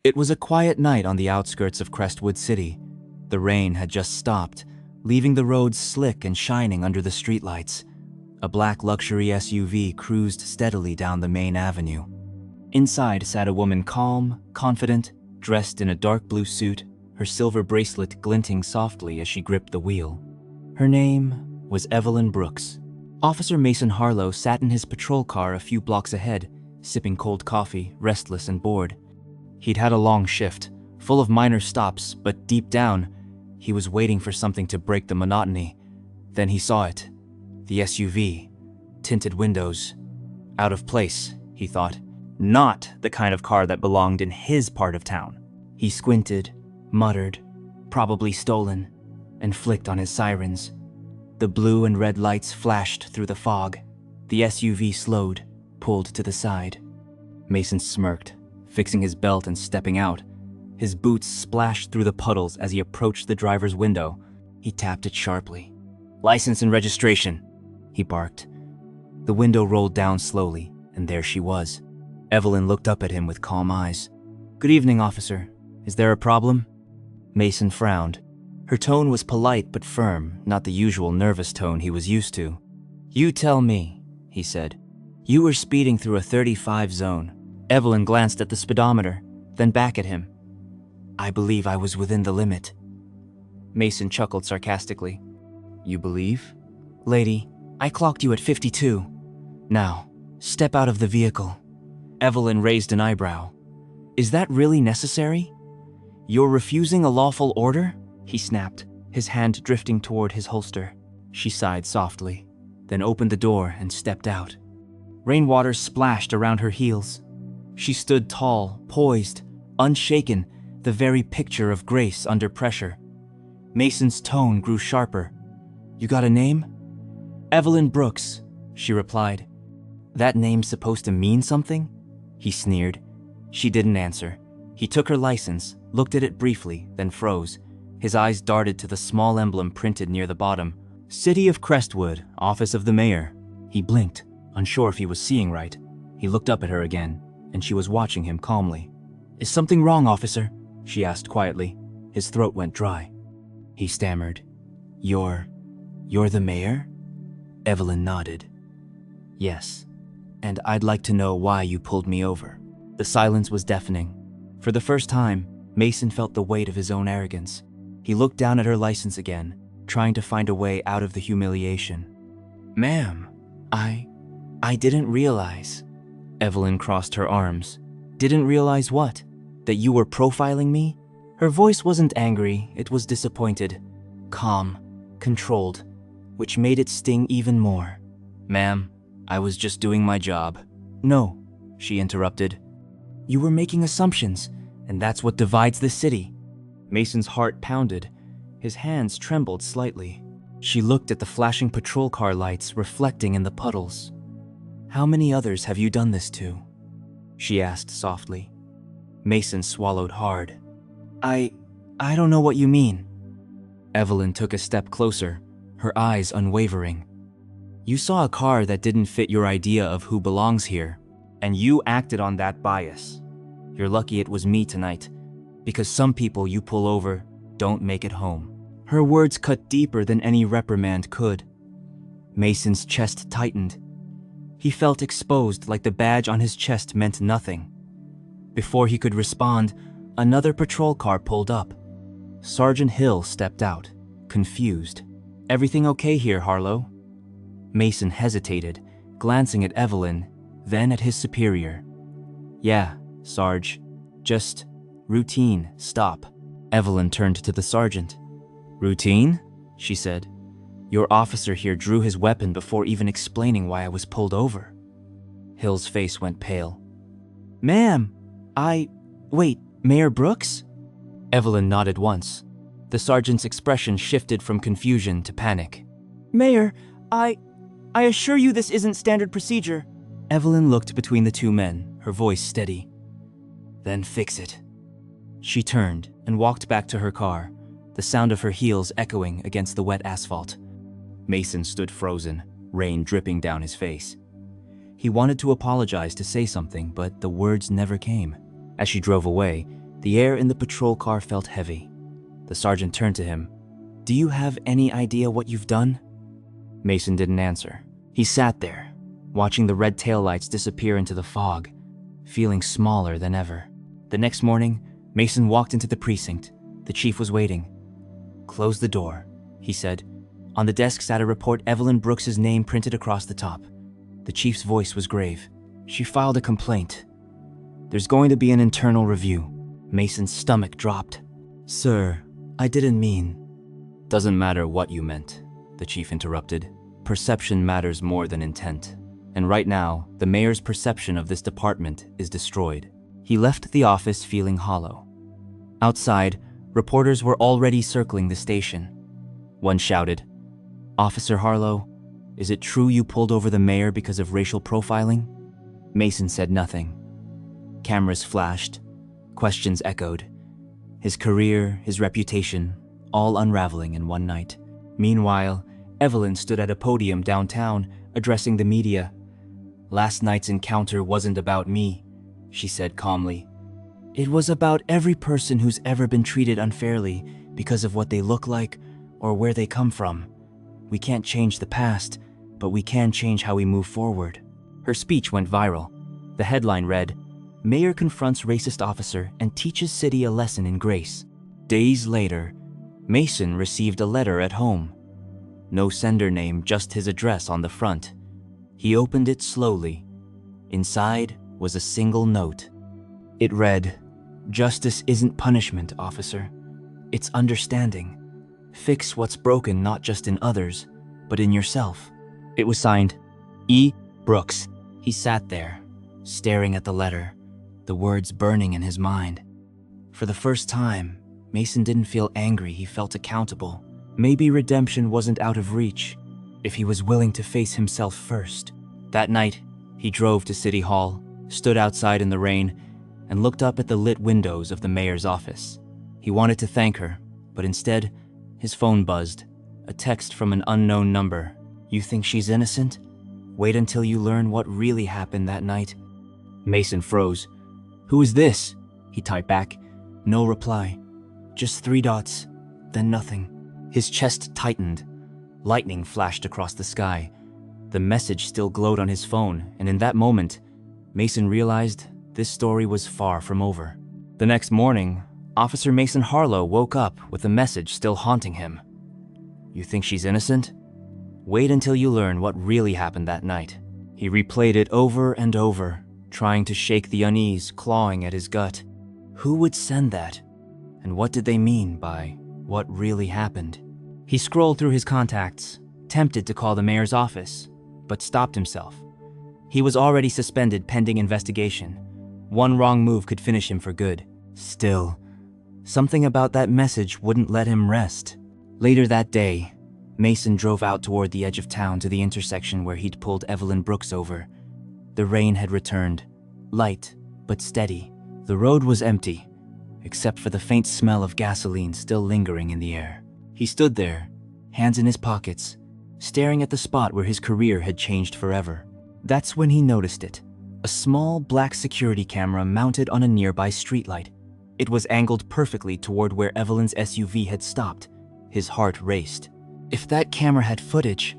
It was a quiet night on the outskirts of Crestwood City. The rain had just stopped, leaving the roads slick and shining under the streetlights. A black luxury SUV cruised steadily down the main avenue. Inside sat a woman calm, confident, dressed in a dark blue suit, her silver bracelet glinting softly as she gripped the wheel. Her name was Evelyn Brooks. Officer Mason Harlow sat in his patrol car a few blocks ahead, sipping cold coffee, restless and bored. He'd had a long shift, full of minor stops, but deep down, he was waiting for something to break the monotony. Then he saw it. The SUV. Tinted windows. Out of place, he thought. Not the kind of car that belonged in his part of town. He squinted, muttered, probably stolen, and flicked on his sirens. The blue and red lights flashed through the fog. The SUV slowed, pulled to the side. Mason smirked, fixing his belt and stepping out. His boots splashed through the puddles as he approached the driver's window. He tapped it sharply. "License and registration," he barked. The window rolled down slowly, and there she was. Evelyn looked up at him with calm eyes. "Good evening, officer. Is there a problem?" Mason frowned. Her tone was polite but firm, not the usual nervous tone he was used to. "You tell me," he said. "You were speeding through a 35 zone." Evelyn glanced at the speedometer, then back at him. "I believe I was within the limit." Mason chuckled sarcastically. "You believe?" "Lady, I clocked you at 52. Now, step out of the vehicle." Evelyn raised an eyebrow. "Is that really necessary? You're refusing a lawful order?" he snapped, his hand drifting toward his holster. She sighed softly, then opened the door and stepped out. Rainwater splashed around her heels. She stood tall, poised, unshaken, the very picture of grace under pressure. Mason's tone grew sharper. "You got a name?" "Evelyn Brooks," she replied. "That name's supposed to mean something?" He sneered. She didn't answer. He took her license, looked at it briefly, then froze. His eyes darted to the small emblem printed near the bottom. "City of Crestwood, Office of the Mayor." He blinked, unsure if he was seeing right. He looked up at her again, and she was watching him calmly. "Is something wrong, officer?" she asked quietly. His throat went dry. He stammered. You're the mayor?" Evelyn nodded. "Yes, and I'd like to know why you pulled me over." The silence was deafening. For the first time, Mason felt the weight of his own arrogance. He looked down at her license again, trying to find a way out of the humiliation. "Ma'am, I didn't realize." Evelyn crossed her arms. "Didn't realize what? That you were profiling me?" Her voice wasn't angry, it was disappointed. Calm, controlled, which made it sting even more. "Ma'am, I was just doing my job." "No," she interrupted. "You were making assumptions, and that's what divides the city." Mason's heart pounded. His hands trembled slightly. She looked at the flashing patrol car lights reflecting in the puddles. "How many others have you done this to?" she asked softly. Mason swallowed hard. I don't know what you mean." Evelyn took a step closer, her eyes unwavering. "You saw a car that didn't fit your idea of who belongs here, and you acted on that bias. You're lucky it was me tonight, because some people you pull over don't make it home." Her words cut deeper than any reprimand could. Mason's chest tightened. He felt exposed, like the badge on his chest meant nothing. Before he could respond, another patrol car pulled up. Sergeant Hill stepped out, confused. "Everything okay here, Harlow?" Mason hesitated, glancing at Evelyn, then at his superior. "Yeah, Sarge. Just routine stop." Evelyn turned to the sergeant. "Routine?" she said. "Your officer here drew his weapon before even explaining why I was pulled over." Hill's face went pale. "Ma'am, Wait, Mayor Brooks?" Evelyn nodded once. The sergeant's expression shifted from confusion to panic. "Mayor, I assure you this isn't standard procedure." Evelyn looked between the two men, her voice steady. "Then fix it." She turned and walked back to her car, the sound of her heels echoing against the wet asphalt. Mason stood frozen, rain dripping down his face. He wanted to apologize, to say something, but the words never came. As she drove away, The air in the patrol car felt heavy. The sergeant turned to him. "Do you have any idea what you've done?" Mason didn't answer. He sat there, watching the red taillights disappear into the fog, feeling smaller than ever. The next morning, Mason walked into the precinct. The chief was waiting. "Close the door," he said. On the desk sat a report, Evelyn Brooks's name printed across the top. The chief's voice was grave. "She filed a complaint. There's going to be an internal review." Mason's stomach dropped. "Sir, I didn't mean." "Doesn't matter what you meant," the chief interrupted. "Perception matters more than intent. And right now, the mayor's perception of this department is destroyed." He left the office feeling hollow. Outside, reporters were already circling the station. One shouted, "Officer Harlow, is it true you pulled over the mayor because of racial profiling?" Mason said nothing. Cameras flashed. Questions echoed. His career, his reputation, all unraveling in one night. Meanwhile, Evelyn stood at a podium downtown, addressing the media. "Last night's encounter wasn't about me," she said calmly. "It was about every person who's ever been treated unfairly because of what they look like or where they come from. We can't change the past, but we can change how we move forward." Her speech went viral. The headline read, "Mayor confronts racist officer and teaches city a lesson in grace." Days later, Mason received a letter at home. No sender name, just his address on the front. He opened it slowly. Inside was a single note. It read, "Justice isn't punishment, officer. It's understanding. Fix what's broken not just in others, but in yourself." It was signed, E. Brooks. He sat there, staring at the letter, the words burning in his mind. For the first time, Mason didn't feel angry, he felt accountable. Maybe redemption wasn't out of reach, if he was willing to face himself first. That night, he drove to City Hall, stood outside in the rain, and looked up at the lit windows of the mayor's office. He wanted to thank her, but instead, his phone buzzed. A text from an unknown number. "You think she's innocent? Wait until you learn what really happened that night." Mason froze. "Who is this?" he typed back. No reply. Just 3 dots, then nothing. His chest tightened. Lightning flashed across the sky. The message still glowed on his phone, and in that moment, Mason realized this story was far from over. The next morning, Officer Mason Harlow woke up with a message still haunting him. "You think she's innocent? Wait until you learn what really happened that night." He replayed it over and over, trying to shake the unease clawing at his gut. Who would send that? And what did they mean by what really happened? He scrolled through his contacts, tempted to call the mayor's office, but stopped himself. He was already suspended pending investigation. One wrong move could finish him for good. Still, something about that message wouldn't let him rest. Later that day, Mason drove out toward the edge of town to the intersection where he'd pulled Evelyn Brooks over. The rain had returned, light but steady. The road was empty, except for the faint smell of gasoline still lingering in the air. He stood there, hands in his pockets, staring at the spot where his career had changed forever. That's when he noticed it. A small black security camera mounted on a nearby streetlight. It was angled perfectly toward where Evelyn's SUV had stopped. His heart raced. If that camera had footage,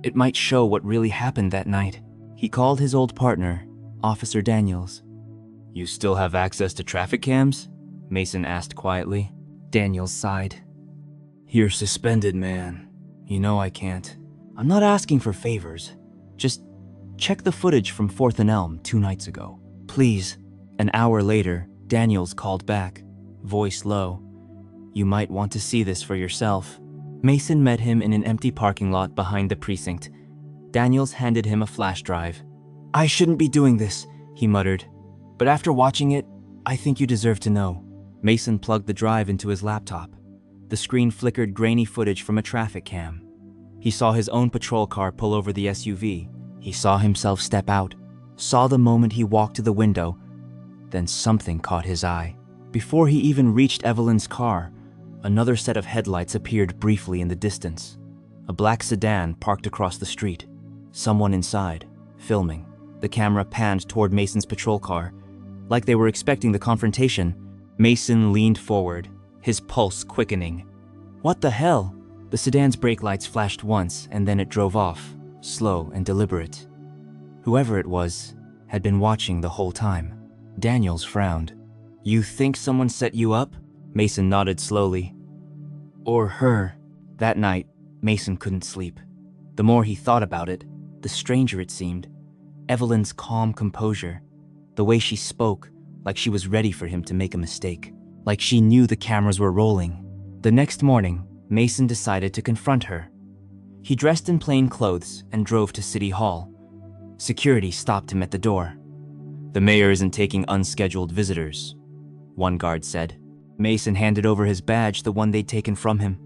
it might show what really happened that night. He called his old partner, Officer Daniels. "You still have access to traffic cams?" Mason asked quietly. Daniels sighed. "You're suspended, man. You know I can't. I'm not asking for favors. Just check the footage from 4th and Elm 2 nights ago. Please." An hour later, Daniels called back, voice low. "You might want to see this for yourself." Mason met him in an empty parking lot behind the precinct. Daniels handed him a flash drive. "I shouldn't be doing this," he muttered. "But after watching it, I think you deserve to know." Mason plugged the drive into his laptop. The screen flickered grainy footage from a traffic cam. He saw his own patrol car pull over the SUV. He saw himself step out, saw the moment he walked to the window. Then something caught his eye. Before he even reached Evelyn's car, another set of headlights appeared briefly in the distance. A black sedan parked across the street. Someone inside, filming. The camera panned toward Mason's patrol car. Like they were expecting the confrontation, Mason leaned forward, his pulse quickening. What the hell? The sedan's brake lights flashed once and then it drove off, slow and deliberate. Whoever it was had been watching the whole time. Daniels frowned. You think someone set you up? Mason nodded slowly. Or her. That night, Mason couldn't sleep. The more he thought about it, the stranger it seemed. Evelyn's calm composure, the way she spoke, like she was ready for him to make a mistake, like she knew the cameras were rolling. The next morning, Mason decided to confront her. He dressed in plain clothes and drove to City Hall. Security stopped him at the door. The mayor isn't taking unscheduled visitors, one guard said. Mason handed over his badge, the one they'd taken from him.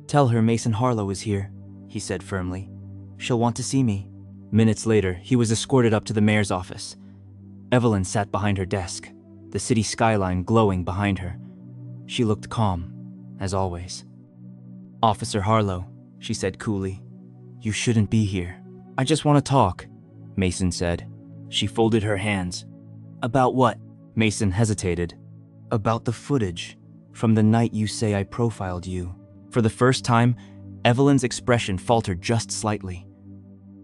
Tell her Mason Harlow is here, he said firmly. She'll want to see me. Minutes later, he was escorted up to the mayor's office. Evelyn sat behind her desk, the city skyline glowing behind her. She looked calm, as always. Officer Harlow, she said coolly. You shouldn't be here. I just want to talk, Mason said. She folded her hands. About what? Mason hesitated. About the footage from the night you say I profiled you. For the first time, Evelyn's expression faltered just slightly.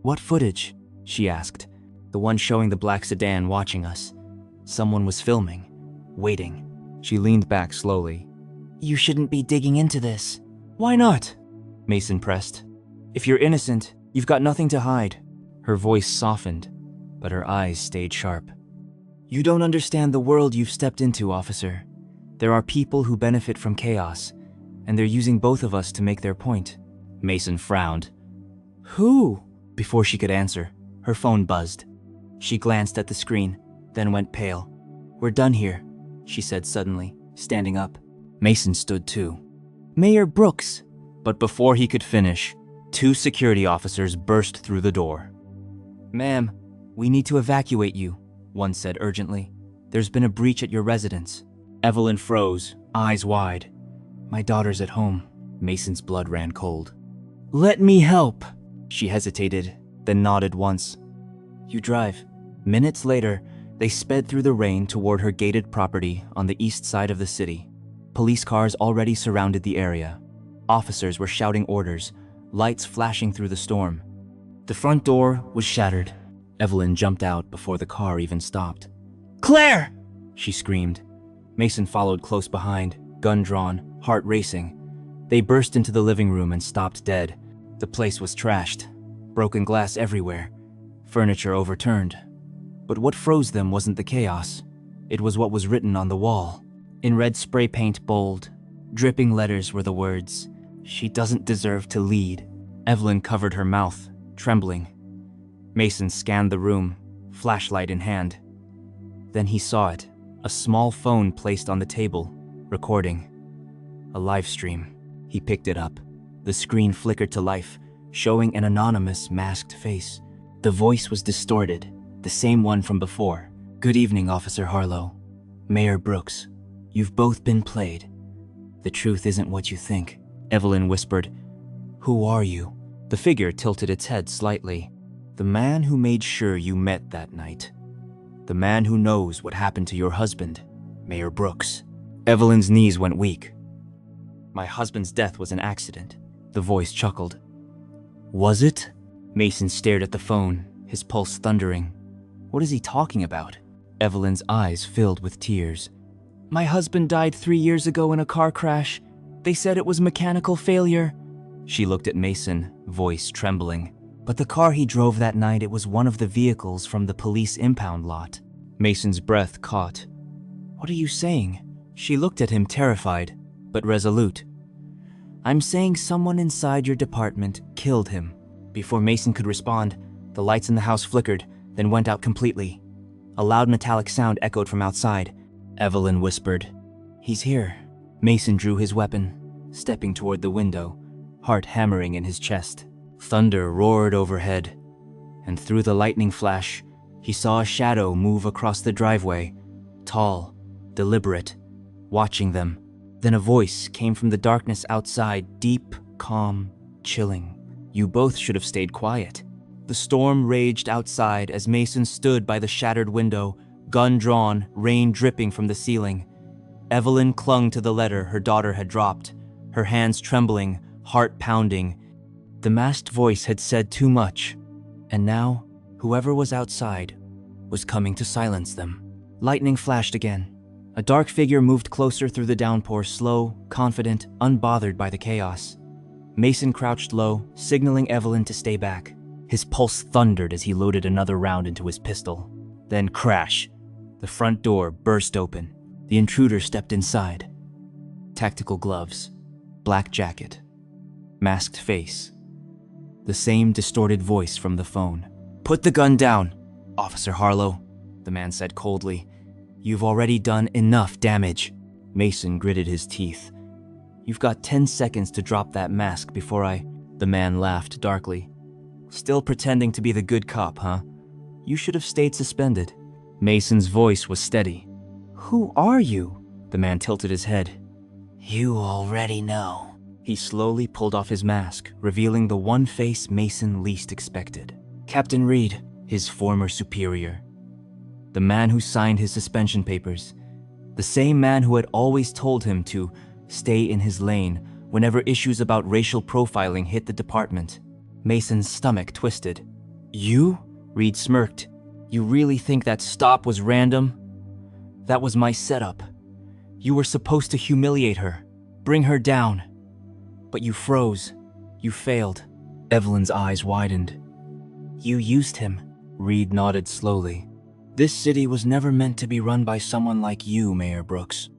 What footage? She asked. The one showing the black sedan watching us. Someone was filming, waiting. She leaned back slowly. You shouldn't be digging into this. Why not? Mason pressed. If you're innocent, you've got nothing to hide. Her voice softened, but her eyes stayed sharp. You don't understand the world you've stepped into, officer. There are people who benefit from chaos, and they're using both of us to make their point. Mason frowned. Who? Before she could answer, her phone buzzed. She glanced at the screen, then went pale. We're done here, she said suddenly, standing up. Mason stood too. Mayor Brooks! But before he could finish, 2 security officers burst through the door. Ma'am, we need to evacuate you, one said urgently. There's been a breach at your residence. Evelyn froze, eyes wide. My daughter's at home. Mason's blood ran cold. Let me help. She hesitated, then nodded once. You drive. Minutes later, they sped through the rain toward her gated property on the east side of the city. Police cars already surrounded the area. Officers were shouting orders, lights flashing through the storm. The front door was shattered. Evelyn jumped out before the car even stopped. Claire! She screamed. Mason followed close behind, gun drawn, heart racing. They burst into the living room and stopped dead. The place was trashed, broken glass everywhere, furniture overturned. But what froze them wasn't the chaos. It was what was written on the wall. In red spray paint bold, dripping letters were the words, "She doesn't deserve to lead." Evelyn covered her mouth, trembling. Mason scanned the room, flashlight in hand. Then he saw it, a small phone placed on the table, recording. A live stream. He picked it up. The screen flickered to life, showing an anonymous, masked face. The voice was distorted, the same one from before. Good evening, Officer Harlow. Mayor Brooks. You've both been played. The truth isn't what you think. Evelyn whispered. Who are you? The figure tilted its head slightly. The man who made sure you met that night. The man who knows what happened to your husband, Mayor Brooks. Evelyn's knees went weak. My husband's death was an accident. The voice chuckled. Was it? Mason stared at the phone, his pulse thundering. What is he talking about? Evelyn's eyes filled with tears. My husband died 3 years ago in a car crash. They said it was mechanical failure. She looked at Mason, voice trembling. But the car he drove that night, it was one of the vehicles from the police impound lot. Mason's breath caught. What are you saying? She looked at him terrified, but resolute. I'm saying someone inside your department killed him. Before Mason could respond, the lights in the house flickered, then went out completely. A loud metallic sound echoed from outside. Evelyn whispered, He's here. Mason drew his weapon, stepping toward the window, heart hammering in his chest. Thunder roared overhead, and through the lightning flash, he saw a shadow move across the driveway, tall, deliberate, watching them. Then a voice came from the darkness outside, deep, calm, chilling. You both should have stayed quiet. The storm raged outside as Mason stood by the shattered window, gun drawn, rain dripping from the ceiling. Evelyn clung to the letter her daughter had dropped, her hands trembling, heart pounding. The masked voice had said too much, and now, whoever was outside was coming to silence them. Lightning flashed again. A dark figure moved closer through the downpour, slow, confident, unbothered by the chaos. Mason crouched low, signaling Evelyn to stay back. His pulse thundered as he loaded another round into his pistol. Then crash! The front door burst open. The intruder stepped inside. Tactical gloves, black jacket, masked face. The same distorted voice from the phone. "Put the gun down, Officer Harlow," the man said coldly. "You've already done enough damage." Mason gritted his teeth. "You've got 10 seconds to drop that mask before I..." The man laughed darkly. "Still pretending to be the good cop, huh? You should have stayed suspended." Mason's voice was steady. "Who are you?" The man tilted his head. "You already know." He slowly pulled off his mask, revealing the one face Mason least expected. Captain Reed, his former superior. The man who signed his suspension papers. The same man who had always told him to stay in his lane whenever issues about racial profiling hit the department. Mason's stomach twisted. "You?" Reed smirked. "You really think that stop was random? That was my setup. You were supposed to humiliate her, bring her down. But you froze. You failed." Evelyn's eyes widened. "You used him." Reed nodded slowly. "This city was never meant to be run by someone like you, Mayor Brooks.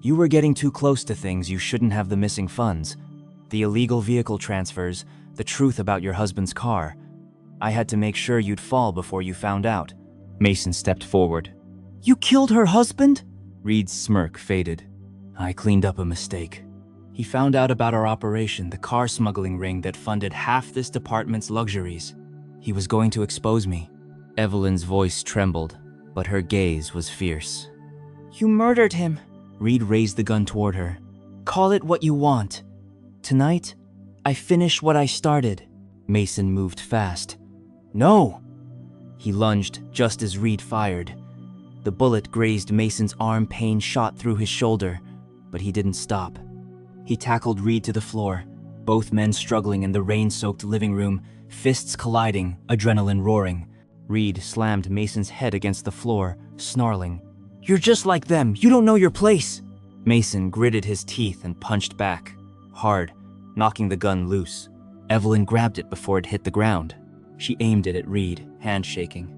You were getting too close to things you shouldn't have: the missing funds, the illegal vehicle transfers, the truth about your husband's car. I had to make sure you'd fall before you found out." Mason stepped forward. "You killed her husband?" Reed's smirk faded. "I cleaned up a mistake. He found out about our operation, the car smuggling ring that funded half this department's luxuries. He was going to expose me." Evelyn's voice trembled, but her gaze was fierce. "You murdered him." Reed raised the gun toward her. "Call it what you want. Tonight, I finish what I started." Mason moved fast. "No!" He lunged just as Reed fired. The bullet grazed Mason's arm, pain shot through his shoulder, but he didn't stop. He tackled Reed to the floor, both men struggling in the rain-soaked living room, fists colliding, adrenaline roaring. Reed slammed Mason's head against the floor, snarling, "You're just like them, you don't know your place!" Mason gritted his teeth and punched back, hard, knocking the gun loose. Evelyn grabbed it before it hit the ground. She aimed it at Reed, hand shaking.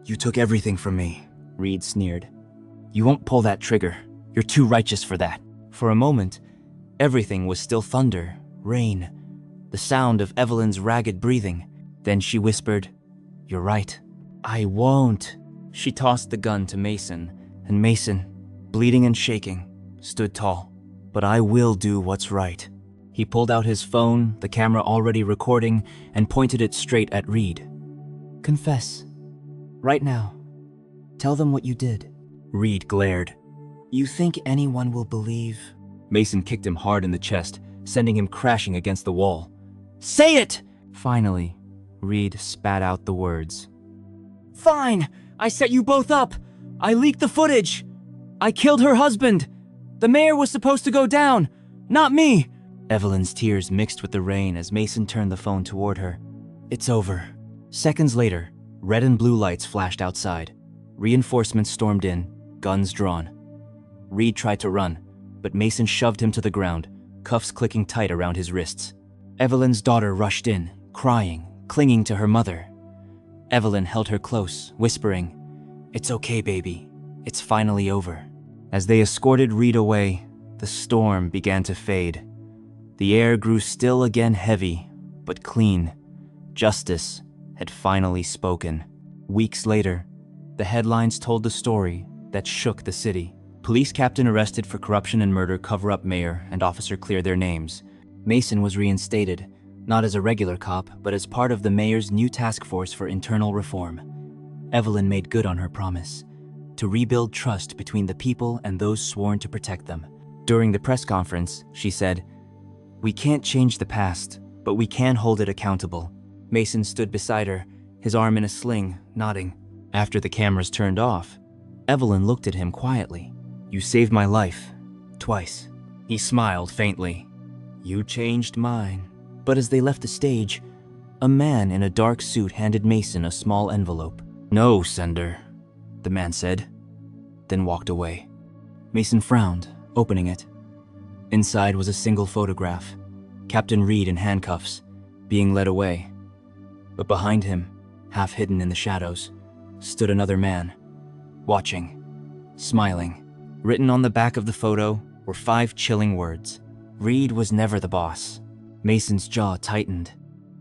"You took everything from me," Reed sneered. "You won't pull that trigger. You're too righteous for that." For a moment, everything was still thunder, rain, the sound of Evelyn's ragged breathing. Then she whispered, "You're right. I won't." She tossed the gun to Mason, and Mason, bleeding and shaking, stood tall. "But I will do what's right." He pulled out his phone, the camera already recording, and pointed it straight at Reed. "Confess. Right now. Tell them what you did." Reed glared. "You think anyone will believe?" Mason kicked him hard in the chest, sending him crashing against the wall. "Say it!" Finally, Reed spat out the words. "Fine! I set you both up! I leaked the footage! I killed her husband! The mayor was supposed to go down, not me!" Evelyn's tears mixed with the rain as Mason turned the phone toward her. "It's over." Seconds later, red and blue lights flashed outside. Reinforcements stormed in, guns drawn. Reed tried to run, but Mason shoved him to the ground, cuffs clicking tight around his wrists. Evelyn's daughter rushed in, crying, clinging to her mother. Evelyn held her close, whispering, "It's okay, baby. It's finally over." As they escorted Reed away, the storm began to fade. The air grew still again, heavy, but clean. Justice had finally spoken. Weeks later, the headlines told the story that shook the city. Police captain arrested for corruption and murder, cover-up mayor, and officer clear their names. Mason was reinstated, not as a regular cop, but as part of the mayor's new task force for internal reform. Evelyn made good on her promise to rebuild trust between the people and those sworn to protect them. During the press conference, she said, "We can't change the past, but we can hold it accountable." Mason stood beside her, his arm in a sling, nodding. After the cameras turned off, Evelyn looked at him quietly. "You saved my life, twice. He smiled faintly. "You changed mine." But as they left the stage, a man in a dark suit handed Mason a small envelope. "No, sender," the man said, then walked away. Mason frowned, opening it. Inside was a single photograph, Captain Reed in handcuffs, being led away. But behind him, half hidden in the shadows, stood another man, watching, smiling. Written on the back of the photo were 5 chilling words. Reed was never the boss. Mason's jaw tightened.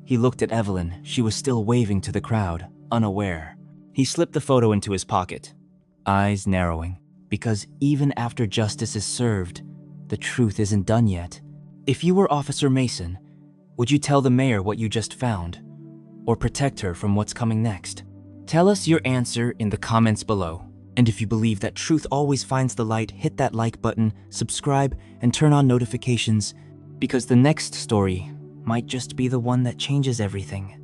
He looked at Evelyn. She was still waving to the crowd, unaware. He slipped the photo into his pocket, eyes narrowing. Because even after justice is served, the truth isn't done yet. If you were Officer Mason, would you tell the mayor what you just found? Or protect her from what's coming next? Tell us your answer in the comments below. And if you believe that truth always finds the light, hit that like button, subscribe, and turn on notifications, because the next story might just be the one that changes everything.